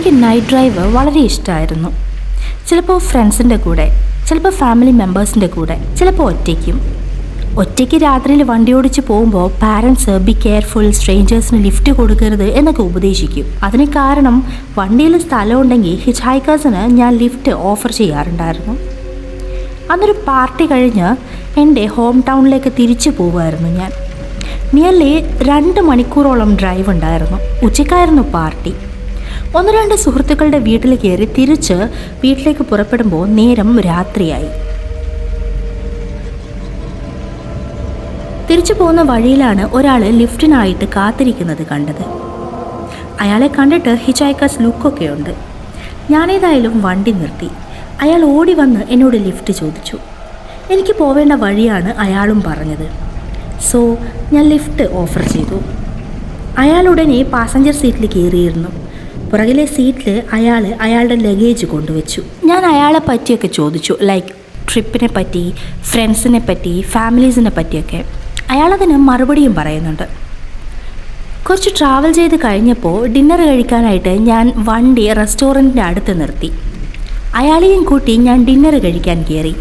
എനിക്ക് night drive വളരെ ഇഷ്ടമായിരുന്നു. ചിലപ്പോൾ ഫ്രണ്ട്സിൻ്റെ കൂടെ, ചിലപ്പോൾ ഫാമിലി മെമ്പേഴ്സിൻ്റെ കൂടെ, ചിലപ്പോൾ ഒറ്റയ്ക്കും. ഒറ്റയ്ക്ക് രാത്രിയിൽ വണ്ടി ഓടിച്ച് പോകുമ്പോൾ പാരൻസ് ബി കെയർഫുൾ, സ്ട്രേഞ്ചേഴ്സിന് ലിഫ്റ്റ് കൊടുക്കരുത് എന്നൊക്കെ ഉപദേശിക്കും. അതിന് കാരണം വണ്ടിയിൽ സ്ഥലമുണ്ടെങ്കിൽ ഹിച്ച് ഹൈക്കേഴ്സിന് ഞാൻ ലിഫ്റ്റ് ഓഫർ ചെയ്യാറുണ്ടായിരുന്നു. അന്നൊരു പാർട്ടി കഴിഞ്ഞ് എൻ്റെ ഹോം ടൗണിലേക്ക് തിരിച്ചു പോവുമായിരുന്നു ഞാൻ. നിയർലി 2 മണിക്കൂറോളം ഡ്രൈവ് ഉണ്ടായിരുന്നു. ഉച്ചയ്ക്കായിരുന്നു പാർട്ടി. 1-2 സുഹൃത്തുക്കളുടെ വീട്ടിൽ കയറി തിരിച്ച് വീട്ടിലേക്ക് പുറപ്പെടുമ്പോൾ നേരം രാത്രിയായി. തിരിച്ചു പോകുന്ന വഴിയിലാണ് ഒരാൾ ലിഫ്റ്റിനായിട്ട് കാത്തിരിക്കുന്നത് കണ്ടത്. അയാളെ കണ്ടിട്ട് ഹിച്ച് ഹൈക്കേഴ്സ് ലുക്കൊക്കെ ഉണ്ട്. ഞാനേതായാലും വണ്ടി നിർത്തി. അയാൾ ഓടി വന്ന് എന്നോട് ലിഫ്റ്റ് ചോദിച്ചു. എനിക്ക് പോവേണ്ട വഴിയാണ് അയാളും പറഞ്ഞത്. സോ ഞാൻ ലിഫ്റ്റ് ഓഫർ ചെയ്തു. അയാൾ ഉടനെ പാസഞ്ചർ സീറ്റിൽ കയറിയിരുന്നു. പുറകിലെ സീറ്റിൽ അയാൾ അയാളുടെ ലഗേജ് കൊണ്ടുവച്ചു. ഞാൻ അയാളെ പറ്റിയൊക്കെ ചോദിച്ചു, ലൈക്ക് ട്രിപ്പിനെ പറ്റി, ഫ്രണ്ട്സിനെ പറ്റി, ഫാമിലീസിനെ പറ്റിയൊക്കെ. അയാളതിന് മറുപടിയും പറയുന്നുണ്ട്. കുറച്ച് ട്രാവൽ ചെയ്ത് കഴിഞ്ഞപ്പോൾ ഡിന്നർ കഴിക്കാനായിട്ട് ഞാൻ വണ്ടി റെസ്റ്റോറൻറ്റിൻ്റെ അടുത്ത് നിർത്തി. അയാളെയും കൂട്ടി ഞാൻ ഡിന്നർ കഴിക്കാൻ കയറി.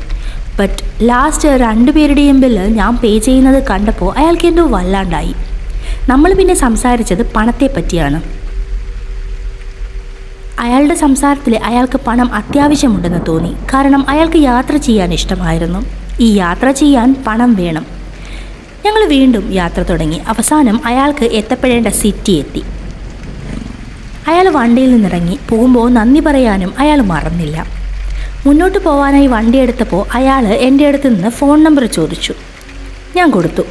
ബട്ട് ലാസ്റ്റ് 2 പേരുടെയും ബില്ല് ഞാൻ പേ ചെയ്യുന്നത് കണ്ടപ്പോൾ അയാൾക്ക് എന്തോ വല്ലാണ്ടായി. നമ്മൾ പിന്നെ സംസാരിച്ചത് പണത്തെ പറ്റിയാണ്. അയാളുടെ സംസാരത്തിൽ അയാൾക്ക് പണം അത്യാവശ്യമുണ്ടെന്ന് തോന്നി. കാരണം അയാൾക്ക് യാത്ര ചെയ്യാൻ ഇഷ്ടമായിരുന്നു. ഈ യാത്ര ചെയ്യാൻ പണം വേണം. ഞങ്ങൾ വീണ്ടും യാത്ര തുടങ്ങി. അവസാനം അയാൾക്ക് എത്തപ്പെടേണ്ട സിറ്റി എത്തി. അയാൾ വണ്ടിയിൽ നിന്നിറങ്ങി. പോകുമ്പോൾ നന്ദി പറയാനും അയാൾ മറന്നില്ല. മുന്നോട്ട് പോകാനായി വണ്ടി എടുത്തപ്പോൾ അയാൾ എൻ്റെ അടുത്ത് നിന്ന് ഫോൺ നമ്പർ ചോദിച്ചു. ഞാൻ കൊടുത്തു.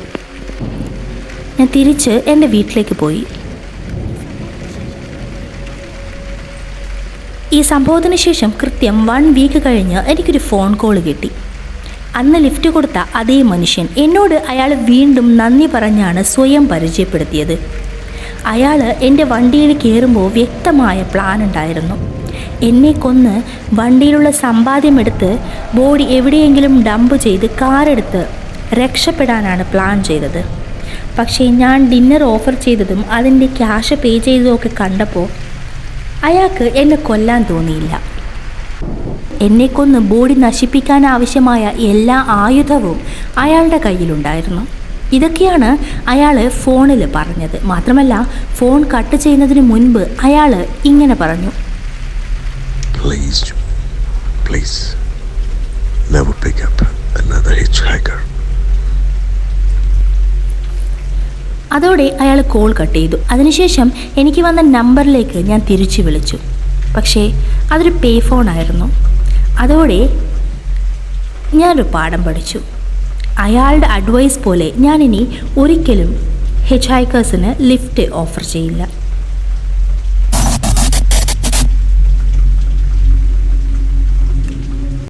ഞാൻ തിരിച്ച് എൻ്റെ വീട്ടിലേക്ക് പോയി. ഈ സംഭവത്തിന് ശേഷം കൃത്യം 1 വീക്ക് കഴിഞ്ഞ് എനിക്കൊരു ഫോൺ കോൾ കിട്ടി. അന്ന് ലിഫ്റ്റ് കൊടുത്ത അതേ മനുഷ്യൻ എന്നോട് അയാൾ വീണ്ടും നന്ദി പറഞ്ഞാണ് സ്വയം പരിചയപ്പെടുത്തിയത്. അയാൾ എൻ്റെ വണ്ടിയിൽ കയറുമ്പോൾ വ്യക്തമായ പ്ലാൻ ഉണ്ടായിരുന്നു. എന്നെ കൊന്ന് വണ്ടിയിലുള്ള സമ്പാദ്യമെടുത്ത് ബോഡി എവിടെയെങ്കിലും ഡംപ് ചെയ്ത് കാറെടുത്ത് രക്ഷപ്പെടാനാണ് പ്ലാൻ ചെയ്തത്. പക്ഷേ ഞാൻ ഡിന്നർ ഓഫർ ചെയ്തതും അതിൻ്റെ ക്യാഷ് പേ ചെയ്തതുമൊക്കെ കണ്ടപ്പോൾ അയാൾക്ക് എന്നെ കൊല്ലാൻ തോന്നിയില്ല. എന്നെ കൊന്ന് ബോഡി നശിപ്പിക്കാൻ ആവശ്യമായ എല്ലാ ആയുധവും അയാളുടെ കയ്യിലുണ്ടായിരുന്നു. ഇതൊക്കെയാണ് അയാൾ ഫോണിൽ പറഞ്ഞത്. മാത്രമല്ല, ഫോൺ കട്ട് ചെയ്യുന്നതിന് മുൻപ് അയാൾ ഇങ്ങനെ പറഞ്ഞു, Please, never pick up another hitchhiker. അതോടെ അയാൾ കോൾ കട്ട് ചെയ്തു. അതിനുശേഷം എനിക്ക് വന്ന നമ്പറിലേക്ക് ഞാൻ തിരിച്ചു വിളിച്ചു. പക്ഷേ അതൊരു പേ ഫോണായിരുന്നു. അതോടെ ഞാനൊരു പാഠം പഠിച്ചു. അയാളുടെ അഡ്വൈസ് പോലെ ഞാനിനി ഒരിക്കലും ഹിച്ച് ഹൈക്കേഴ്സിന് ലിഫ്റ്റ് ഓഫർ ചെയ്യില്ല.